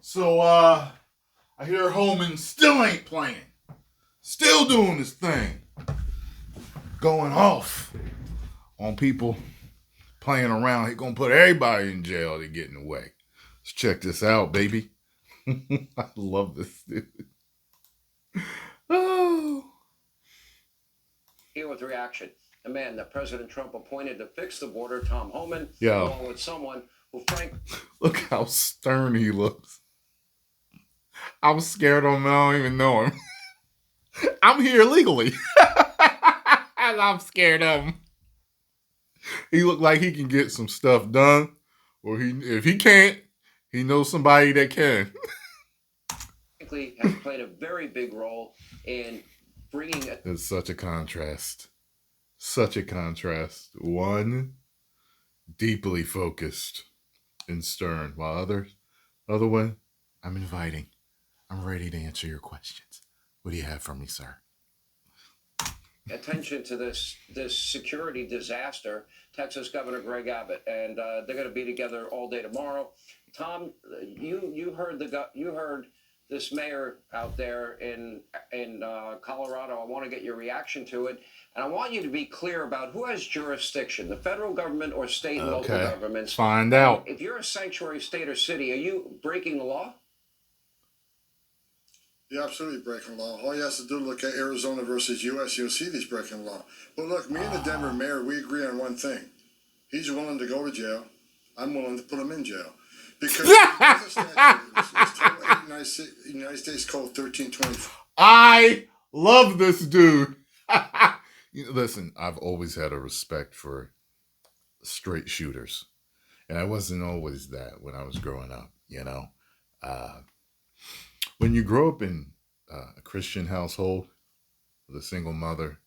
So, I hear Homan still ain't playing. Still doing his thing. Going off on people playing around. He gonna put everybody in jail to get in the way. Let's check this out, baby. I love this dude. Oh. Here with reaction. The man that President Trump appointed to fix the border, Tom Homan, Yo. along with someone who, look how stern he looks. I'm scared of him. I don't even know him. I'm here legally. And I'm scared of him. He looked like he can get some stuff done. Or if he can't, he knows somebody that can. frankly, has played a very big role in bringing it. It's such a contrast. Such a contrast. One, deeply focused and stern, while other one, I'm inviting. I'm ready to answer your questions. What do you have for me, sir? Attention to this security disaster. Texas Governor Greg Abbott, and they're going to be together all day tomorrow. Tom, you heard this mayor out there in Colorado. I want to get your reaction to it, and I want you to be clear about who has jurisdiction: the federal government or state and local governments. Find out. If you're a sanctuary state or city, are you breaking the law? You're absolutely breaking law. All you have to do is look at Arizona versus U.S. You'll see these breaking law. But look, me and the Denver mayor, we agree on one thing. He's willing to go to jail. I'm willing to put him in jail. Because there's a statute. It's United States Code 1324. I love this dude. Listen, I've always had a respect for straight shooters. And I wasn't always that when I was growing up, you know. When you grow up in a Christian household with a single mother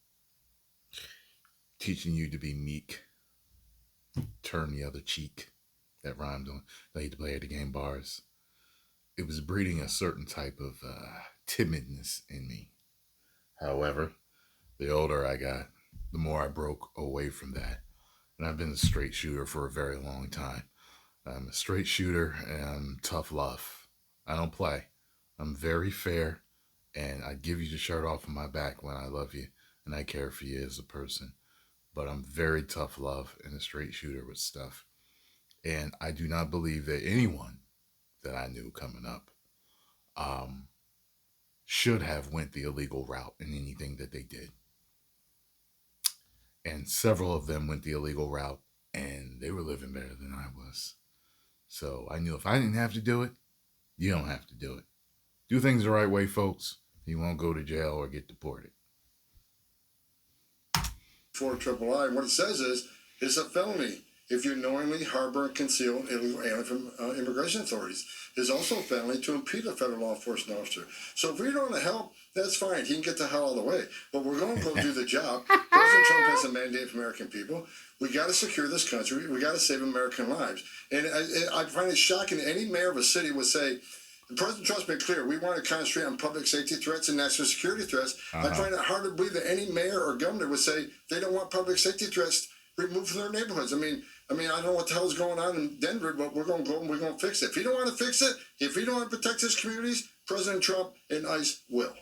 teaching you to be meek, turn the other cheek, that rhymed on, they had to play at the game bars, it was breeding a certain type of timidness in me. However, the older I got, the more I broke away from that. And I've been a straight shooter for a very long time. I'm a straight shooter and I'm tough love. I don't play. I'm very fair, and I give you the shirt off of my back when I love you, and I care for you as a person. But I'm very tough love and a straight shooter with stuff. And I do not believe that anyone that I knew coming up should have went the illegal route in anything that they did. And several of them went the illegal route, and they were living better than I was. So I knew if I didn't have to do it, you don't have to do it. Do things the right way, folks. You won't go to jail or get deported. For III, and what it says is, it's a felony if you knowingly harbor and conceal illegal alien from immigration authorities. It's also a felony to impede a federal law enforcement officer. So if we don't want to help, that's fine. He can get the hell out of the way. But we're going to go do the job. President Trump has a mandate for American people. We got to secure this country. We got to save American lives. And I find it shocking that any mayor of a city would say, President Trump's been clear. We want to concentrate on public safety threats and national security threats. I find it hard to believe that any mayor or governor would say they don't want public safety threats removed from their neighborhoods. I mean, I don't know what the hell is going on in Denver, but we're going to go and we're going to fix it. If you don't want to fix it, if you don't want to protect his communities, President Trump and ICE will.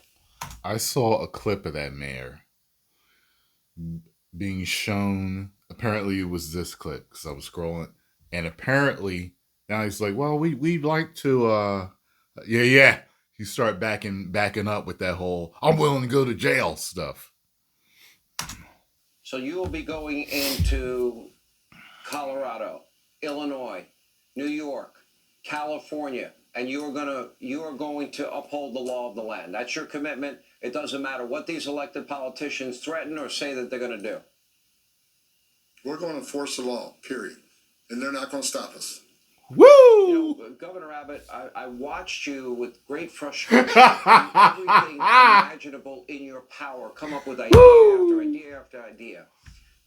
I saw a clip of that mayor being shown. Apparently, it was this clip because I was scrolling, and apparently now he's like, "Well, we'd like to." Yeah. You start backing up with that whole "I'm willing to go to jail" stuff. So you will be going into Colorado, Illinois, New York, California, and you are going to uphold the law of the land. That's your commitment. It doesn't matter what these elected politicians threaten or say that they're going to do. We're going to enforce the law, period. And they're not going to stop us. Woo! You know, Governor Abbott, I watched you with great frustration and everything imaginable in your power come up with idea after idea after idea,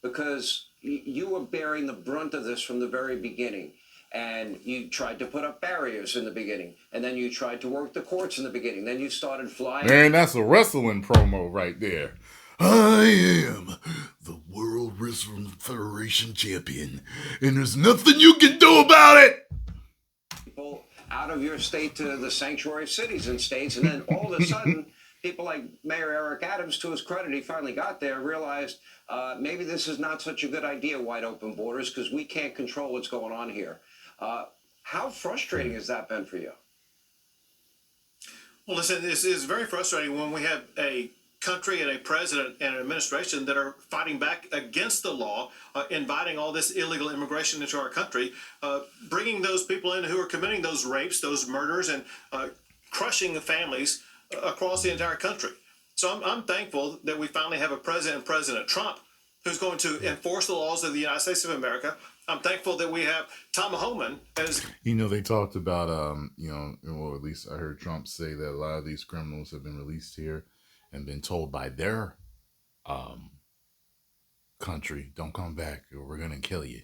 because you were bearing the brunt of this from the very beginning. And you tried to put up barriers in the beginning, and then you tried to work the courts in the beginning. Then you started flying. Man, that's a wrestling promo right there. I am the World Wrestling Federation champion, and there's nothing you can do about it. People out of your state to the sanctuary cities and states. And then all of a sudden, people like Mayor Eric Adams, to his credit, he finally got there, realized maybe this is not such a good idea, wide open borders, because we can't control what's going on here. How frustrating has that been for you? Well, listen, this is very frustrating when we have a country and a president and an administration that are fighting back against the law, inviting all this illegal immigration into our country, bringing those people in who are committing those rapes, those murders, and crushing the families across the entire country. So I'm thankful that we finally have a president, President Trump, who's going to enforce the laws of the United States of America. I'm thankful that we have Tom Homan as... You know, they talked about, well, at least I heard Trump say that a lot of these criminals have been released here and been told by their country, don't come back or we're going to kill you.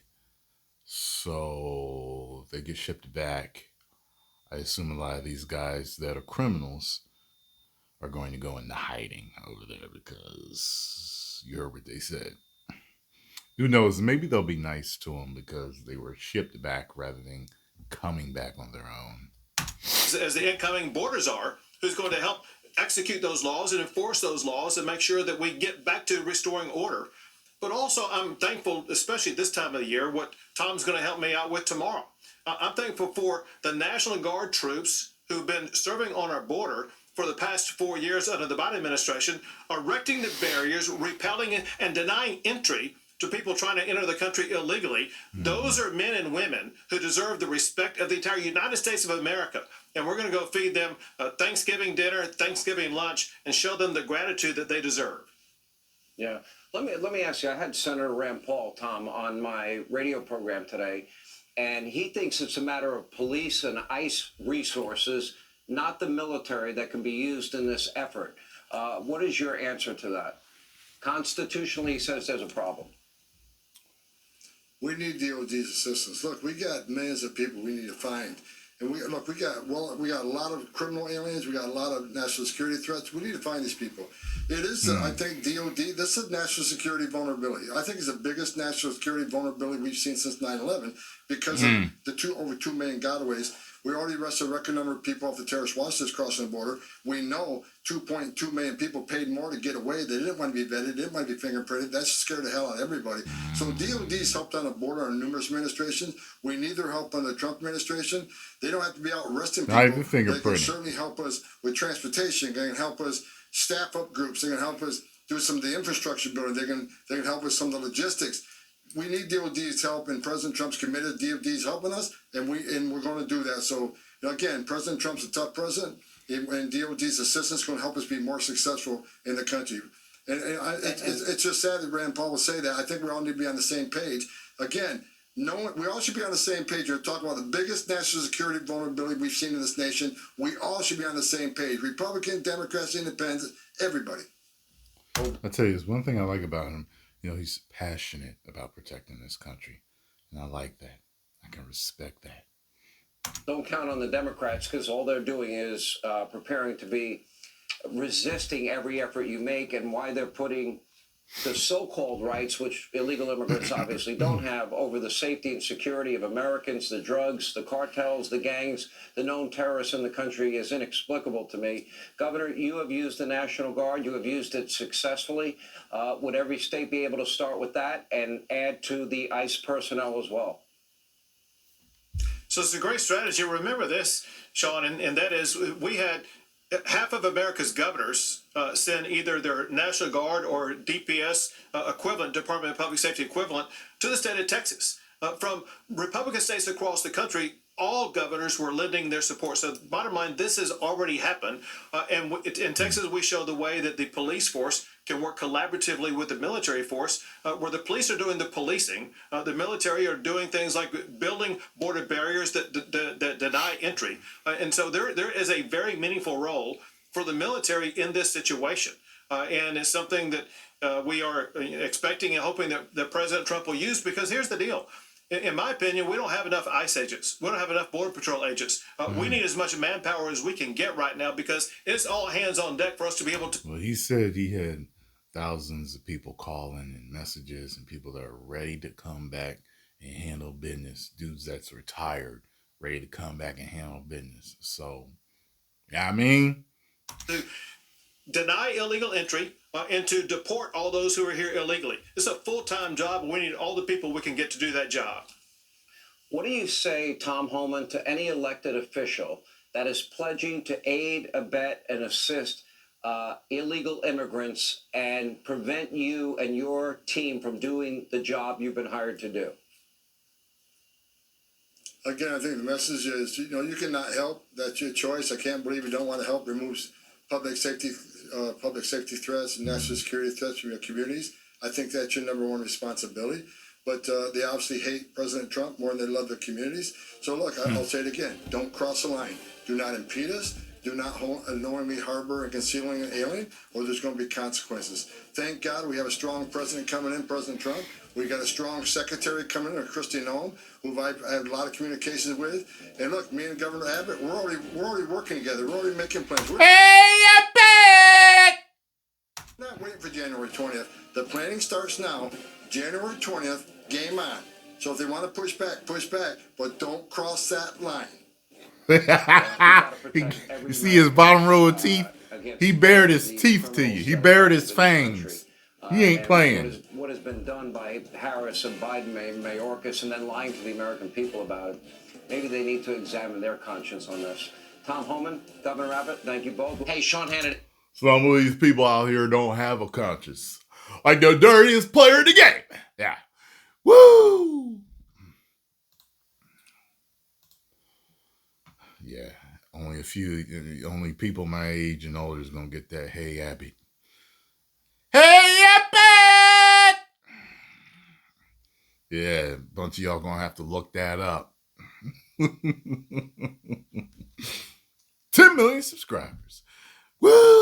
So they get shipped back. I assume a lot of these guys that are criminals are going to go into hiding over there because you heard what they said. Who knows? Maybe they'll be nice to them because they were shipped back rather than coming back on their own. As the incoming borders are, who's going to help execute those laws and enforce those laws and make sure that we get back to restoring order. But also, I'm thankful, especially this time of the year, what Tom's going to help me out with tomorrow. I'm thankful for the National Guard troops who've been serving on our border for the past 4 years under the Biden administration, erecting the barriers, repelling and denying entry to people trying to enter the country illegally. Those are men and women who deserve the respect of the entire United States of America. And we're going to go feed them Thanksgiving dinner, Thanksgiving lunch, and show them the gratitude that they deserve. Yeah. Let me ask you, I had Senator Rand Paul, Tom, on my radio program today, and he thinks it's a matter of police and ICE resources, not the military, that can be used in this effort. What is your answer to that? Constitutionally, he says there's a problem. We need DOD's assistance. Look, we got millions of people we need to find. And we got a lot of criminal aliens. We got a lot of national security threats. We need to find these people. It is, I think, DOD. This is national security vulnerability. I think it's the biggest national security vulnerability we've seen since 9/11 because of the over 2 million gotaways. We already arrested a record number of people off the terrorist watch list crossing the border. We know 2.2 million people paid more to get away. They didn't want to be vetted. They didn't want to be fingerprinted. That scared the hell out of everybody. So DOD's helped on the border on numerous administrations. We need their help on the Trump administration. They don't have to be out arresting people. Not even fingerprinting. They can certainly help us with transportation. They can help us staff up groups. They can help us do some of the infrastructure building. They can help with some of the logistics. We need DOD's help, and President Trump's committed. DOD's helping us, and we're going to do that. So, again, President Trump's a tough president, and DOD's assistance is going to help us be more successful in the country. It's just sad that Rand Paul would say that. I think we all need to be on the same page. Again, we all should be on the same page. We're talking about the biggest national security vulnerability we've seen in this nation. We all should be on the same page. Republicans, Democrats, Independents, everybody. I'll tell you, there's one thing I like about him. He's passionate about protecting this country. And I like that. I can respect that. Don't count on the Democrats because all they're doing is preparing to be resisting every effort you make, and why they're putting the so-called rights, which illegal immigrants obviously don't have, over the safety and security of Americans, the drugs, the cartels, the gangs, the known terrorists in the country is inexplicable to me. Governor, you have used the National Guard. You have used it successfully. Would every state be able to start with that and add to the ICE personnel as well? So it's a great strategy. Remember this, Sean, and that is we had half of America's governors send either their National Guard or DPS equivalent, Department of Public Safety equivalent, to the state of Texas. From Republican states across the country, all governors were lending their support. So bottom line, this has already happened. And in Texas, we show the way that the police force can work collaboratively with the military force, where the police are doing the policing. The military are doing things like building border barriers that deny entry. And so there is a very meaningful role for the military in this situation. And it's something that we are expecting and hoping that President Trump will use, because here's the deal. In my opinion, we don't have enough ICE agents. We don't have enough Border Patrol agents. We need as much manpower as we can get right now, because it's all hands on deck for us to be able to. Well, he said he had thousands of people calling and messages and people that are ready to come back and handle business. Dudes that's retired ready to come back and handle business. So, yeah, I mean, To deny illegal entry and to deport all those who are here illegally. It's a full-time job. We need all the people we can get to do that job. What do you say, Tom Homan, to any elected official that is pledging to aid, abet, and assist illegal immigrants and prevent you and your team from doing the job you've been hired to do? Again, I think the message is, you cannot help. That's your choice. I can't believe you don't want to help. Removes public safety threats and national security threats from your communities. I think that's your number one responsibility. But they obviously hate President Trump more than they love their communities. So look, I'll say it again. Don't cross the line. Do not impede us. Do not knowingly harbor and concealing an alien, or there's going to be consequences. Thank God we have a strong president coming in, President Trump. We got a strong secretary coming in, Kristi Noem, who I've had a lot of communications with. And look, me and Governor Abbott, we're already working together. We're already making plans. hey, Abbott! Not waiting for January 20th. The planning starts now. January 20th, game on. So if they want to push back, but don't cross that line. You see his bottom row of teeth? He bared his teeth to you. He bared his fangs. He ain't playing. What has been done by Harris and Biden, Mayorkas, and then lying to the American people about it. Maybe they need to examine their conscience on this. Tom Homan, Governor Abbott, thank you both. Hey, Sean Hannity. Some of these people out here don't have a conscience. Like the dirtiest player in the game. Yeah. Woo! Yeah. Only people my age and older is going to get that, hey, Abby. Hey, Abby! Yeah, a bunch of y'all going to have to look that up. 10 million subscribers. Woo!